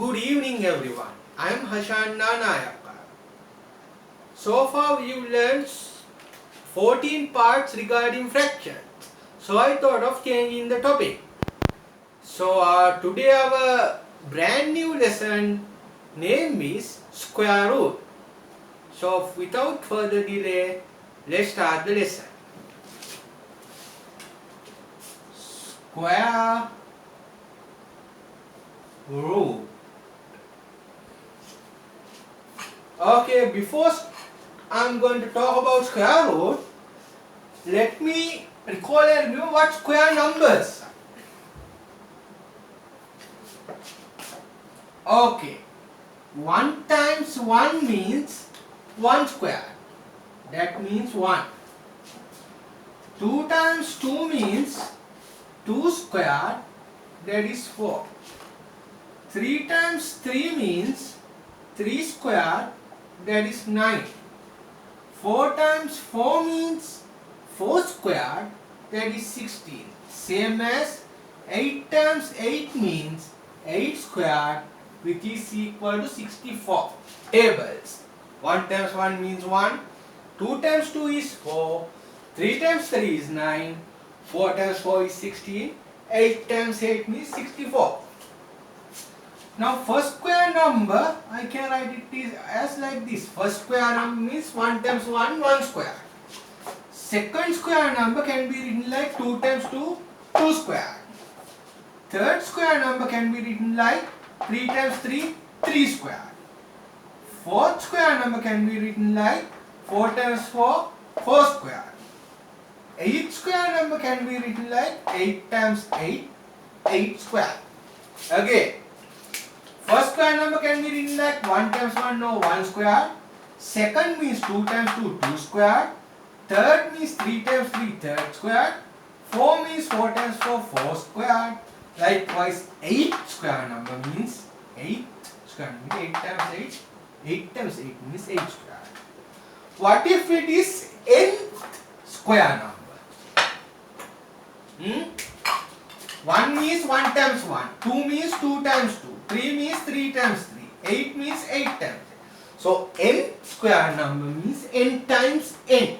Good evening everyone. I am Hashanna Nayaka. So far we've learned 14 parts regarding fractions. So I thought of changing the topic. So today our brand new lesson name is square root. So without further delay, let's start the lesson. Square root. Okay, before I'm going to talk about square root, let me recall and review what square numbers are. Okay, 1 times 1 means 1 square. That means 1. 2 times 2 means 2 square. That is 4. 3 times 3 means 3 square. That is 9. 4 times 4 means 4 square. That is 16. Same as 8 times 8 means 8 square, which is equal to 64. Tables. 1 times 1 means 1. 2 times 2 is 4. 3 times 3 is 9. 4 times 4 is 16. 8 times 8 means 64. Now first square number, I can write it as like this. First square number means 1 times 1, 1 square. Second square number can be written like 2 times 2, 2 square. Third square number can be written like 3 times 3, 3 square. Fourth square number can be written like 4 times 4, 4 square. Eighth square number can be written like 8 times 8, 8 square. Again, first square number can be written like 1 times 1, no, 1 square. Second means 2 times 2, 2 square. Third means 3 times 3, third square. 4 means 4 times 4, 4 square. Likewise, 8 square number means 8 square means 8 times 8. 8 times 8 means 8 square. What if it is nth square number? 1 means 1 times 1. 2 means 2 times 2. 3 means 3 times 3. 8 means 8 times 8. So n square number means n times n.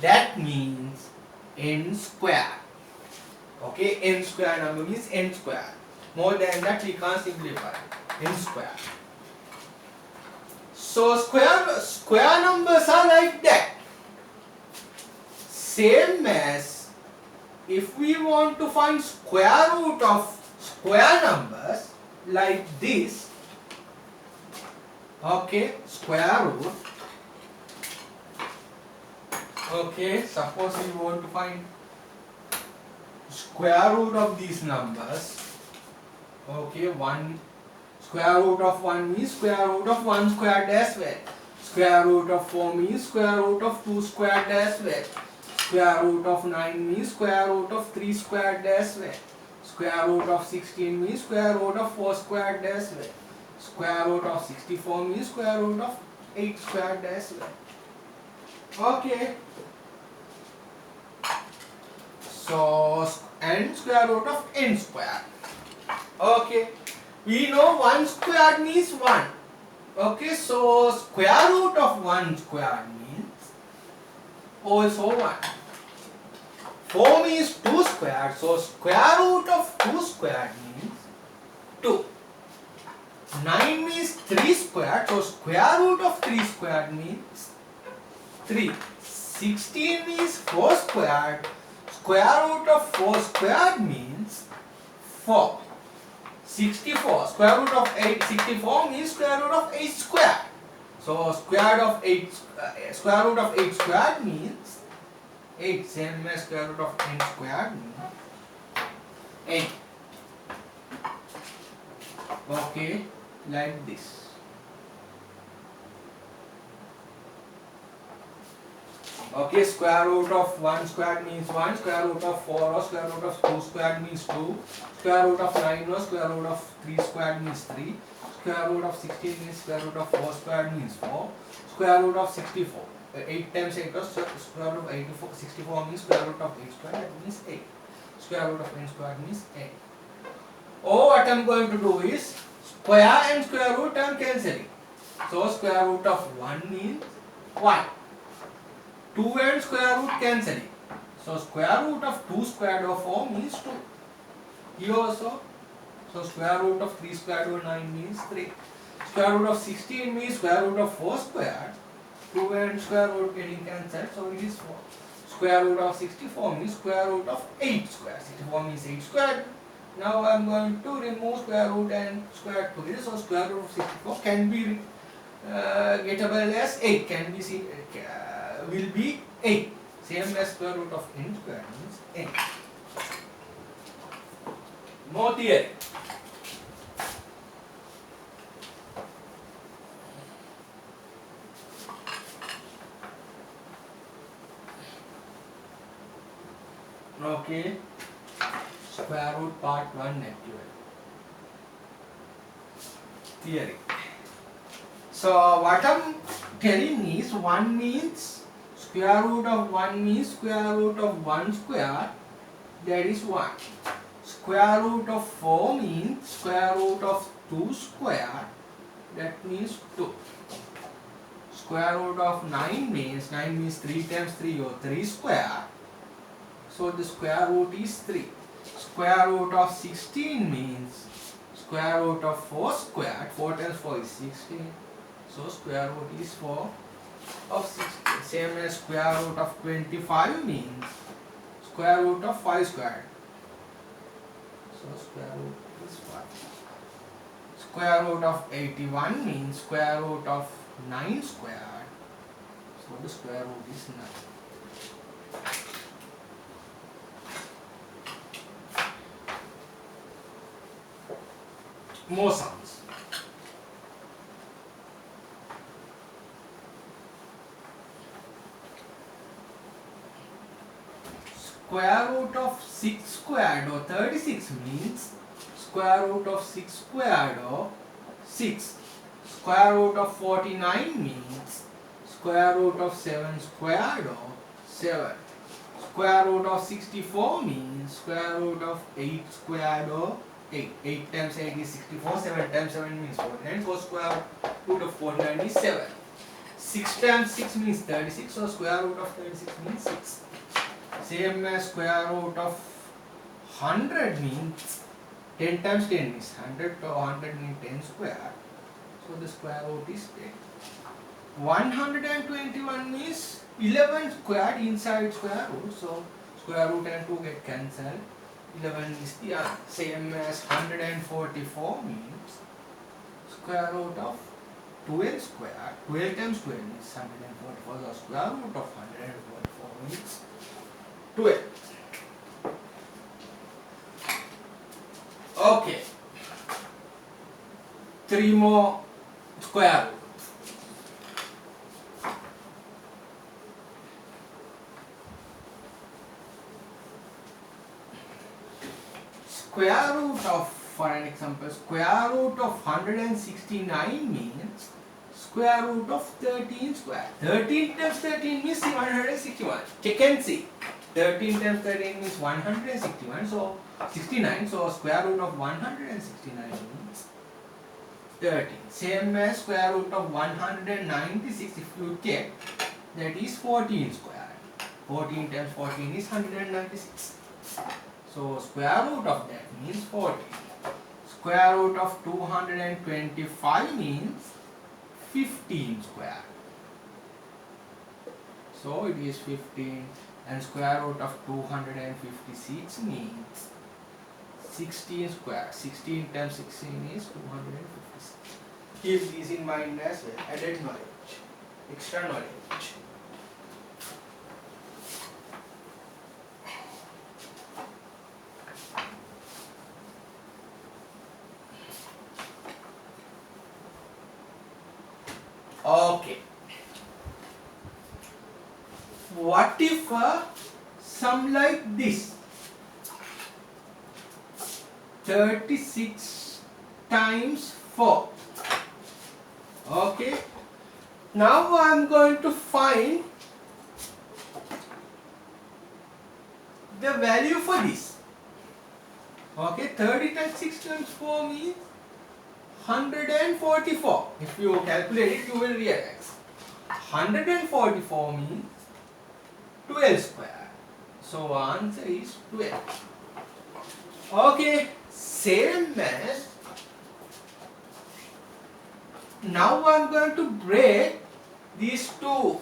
That means n square. Okay, n square number means n square. More than that we can't simplify. N square. So square numbers are like that. Same as if we want to find square root of square numbers like this. Okay, square root. Okay, suppose we want to find square root of these numbers. Okay, square root of 1 means square root of 1 squared as well. Square root of 4 means square root of 2 squared as well. Square root of 9 means square root of 3 squared as well. Square root of 16 means square root of 4 squared as well. Square root of 64 means square root of 8 squared as well. Okay. So, and square root of n square. Okay. We know 1 square means 1. Okay, so square root of 1 square means also 1. 4 means 2 squared, so square root of 2 squared means 2. 9 means 3 squared, so square root of 3 squared means 3. 16 means 4 squared, square root of 4 squared means 4. 64, square root of 64 means square root of 8 squared. So square root of 8 squared means 8, same as square root of n squared means 8. Okay, like this. Okay, square root of 1 squared means 1, square root of 4 or square root of 2 squared means 2, square root of 9 or square root of 3 squared means 3, square root of 16 means square root of 4 squared means 4, square root of 64. 8 times 8 was square root of 64 means square root of 8 squared, that means 8. Square root of n squared means 8. Or what I am going to do is square and square root term cancelling. So square root of 1 means 1. 2 and square root cancelling. So square root of 2 squared over 4 means 2. Here also. So square root of 3 squared over 9 means 3. Square root of 16 means square root of 4 squared. 2 and square root getting cancelled, so it is 4. Square root of 64 means square root of 8 squared. 64 means 8 squared. Now I am going to remove square root and square together. So square root of 64 can be gettable as 8. Can be seen, will be 8. Same as square root of n squared means 8. More theory. Okay, square root part 1 actually. Theory. So what I'm telling is 1 means square root of 1 means square root of 1 square, that is 1. Square root of 4 means square root of 2 square, that means 2. Square root of 9 means 3 times 3 or 3 square. So the square root is 3. Square root of 16 means square root of 4 squared. 4 times 4 is 16. So square root is 4 of 16. Same as square root of 25 means square root of 5 squared. So square root is 5. Square root of 81 means square root of 9 squared. So the square root is 9. More sums. Square root of 6 squared or 36 means square root of 6 squared or 6. Square root of 49 means square root of 7 squared or 7. Square root of 64 means square root of 8 squared or 8. 8 times 8 is 64. 7 times 7 means 49. So square root of 49 is 7. 6 times 6 means 36. So square root of 36 means 6. Same as square root of 100 means 10 times 10 is 100. So 100 means 10 square. So the square root is 10. 121 means 11 squared inside square root. So square root and 2 get cancelled. 11 is the answer. Same as 144 means square root of 12 square. 12 times 12 is 144. So square root of 144 means 12. Okay. 3 more square root. Square root of, for an example, square root of 169 means square root of 13 square. 13 times 13 means 161. Check and see. 13 times 13 means 161. So 69. So square root of 169 means 13. Same as square root of 196. If you check, that is 14 square. 14 times 14 is 196. So square root of that means 14. Square root of 225 means 15 square. So it is 15. And square root of 256 means 16 square. 16 times 16 is 256. Keep these in mind as well. Added knowledge. Extra knowledge. Okay. What if sum like this? 36 times 4. Okay. Now I am going to find the value for this. Okay. 30 times 6 times 4 means 144. If you calculate it, you will realize 144 means 12 square. So answer is 12. Okay, same as now I'm going to break these two,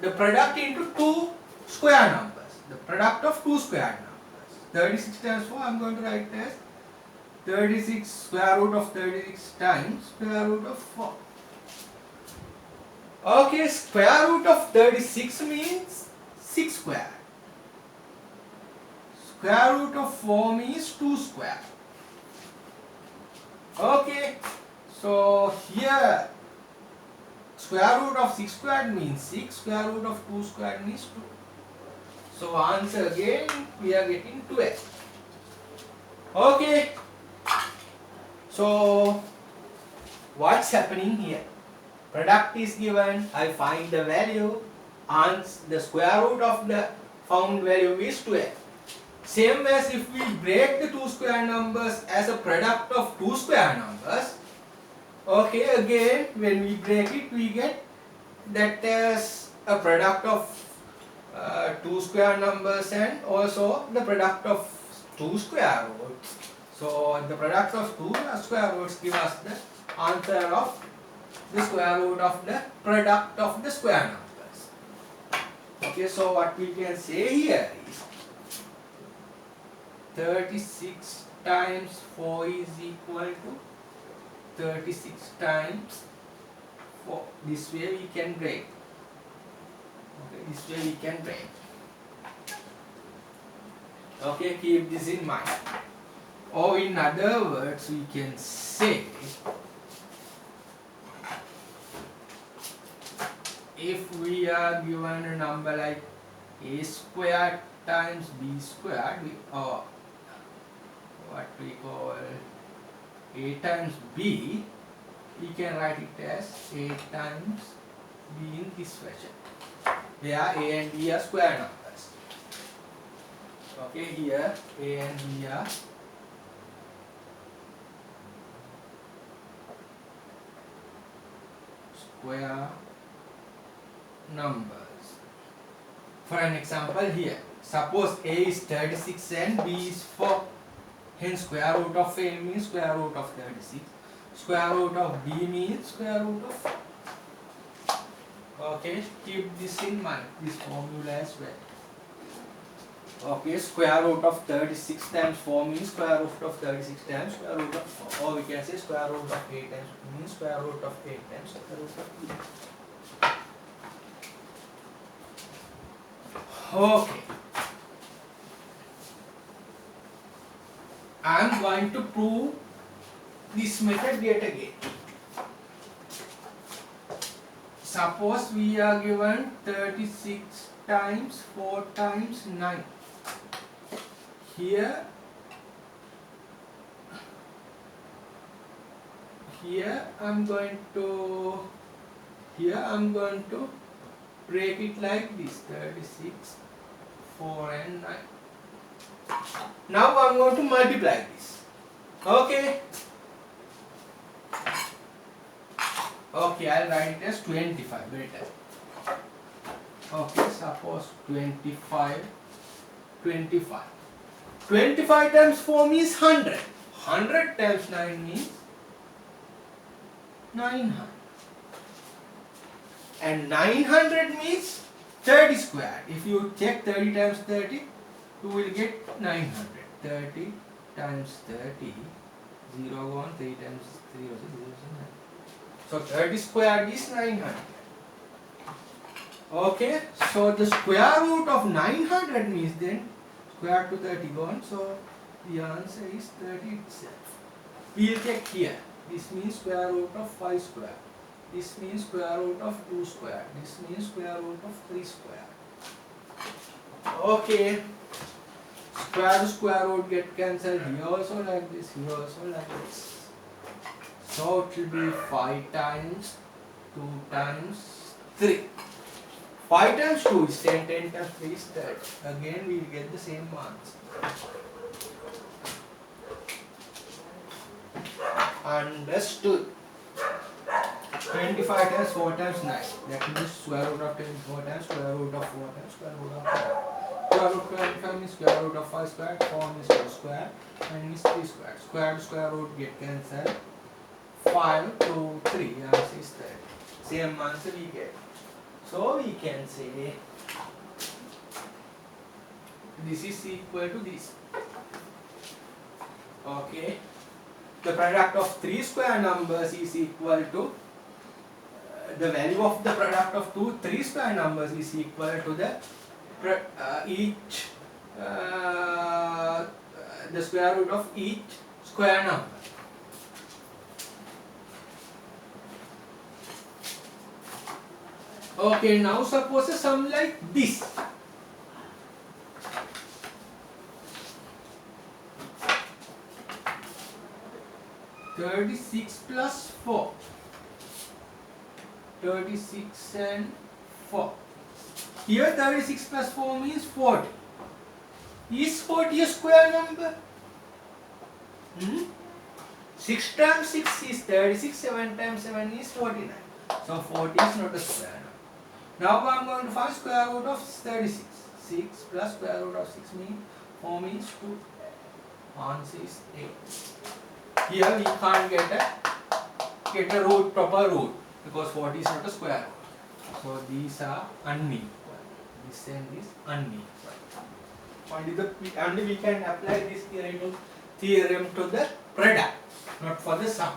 the product into two square numbers. The product of two square numbers. 36 times 4 I'm going to write as 36 square root of 36 times square root of 4. Okay, square root of 36 means 6 square. Square root of 4 means 2 square. Okay, so here square root of 6 squared means 6, square root of 2 squared means 2. So answer again we are getting 12. Okay, so what's happening here? Product is given, I find the value, and the square root of the found value is 12. Same as if we break the two square numbers as a product of two square numbers. Okay, again when we break it we get that as a product of two square numbers and also the product of two square roots. So the product of two square roots give us the answer of the square root of the product of the square numbers. Okay, so what we can say here is 36 times 4 is equal to 36 times 4. This way we can break. Okay, this way we can break. Okay, keep this in mind. Or in other words, we can say if we are given a number like a squared times b squared, or what we call a times b, we can write it as a times b in this fashion, where a and b are square numbers. Okay, here a and b are square numbers. For an example here, suppose a is 36 and b is 4. Hence square root of a means square root of 36. Square root of b means square root of 4. Okay, keep this in mind, this formula as well. Okay, square root of 36 times 4 means square root of 36 times square root of 4. Or we can say square root of 8 times means square root of 8 times square root of 2. Okay. I am going to prove this method yet again. Suppose we are given 36 times 4 times 9. Here I am going to break it like this: 36, 4 and 9. Now I am going to multiply this. Okay. Okay, I'll write it as 25. Better. Okay, suppose 25. 25 times 4 means 100. 100 times 9 means 900. And 900 means 30 square. If you check 30 times 30, you will get 900. 30 times 30, 0 1, 3 times 0 is 0, 9. So 30 square is 900. Okay, so the square root of 900 means then square to 30 gone. So the answer is 30 itself. We will check here. This means square root of 5 square. This means square root of 2 square. This means square root of 3 square. Okay. Square to square root get cancelled. Here also like this. Here also like this. So it will be 5 times 2 times 3. 5 times 2 is 10. 10 times 3 is 30. Again we will get the same answer. Understood. 25 times 4 times 9. That means square root of 24 times square root of 4 times square root of 5. Square root of 25 means square root of 5 squared. 4 means 2 squared. 9 means 3 squared. Square to square root get cancelled. 5, 2, 3. Answer is 30. Same answer we get. So we can say this is equal to this. Okay. The product of three square numbers is equal to the value of the product of three square numbers is equal to the the square root of each square number. Okay, now suppose a sum like this. (36 plus 4). 36 and 4. Here 36 plus 4 means 40. Is 40 a square number? 6 times 6 is 36, 7 times 7 is 49. So 40 is not a square number. Now I am going to find square root of 36. 6 plus square root of 6 means 4 means 2. Answer is 8. Here we can't get a root, proper root, because 40 is not a square root. So these are unequal. This and this unequal. Only we can apply this theorem to the product, not for the sum.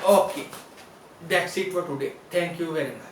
Okay, that's it for today. Thank you very much.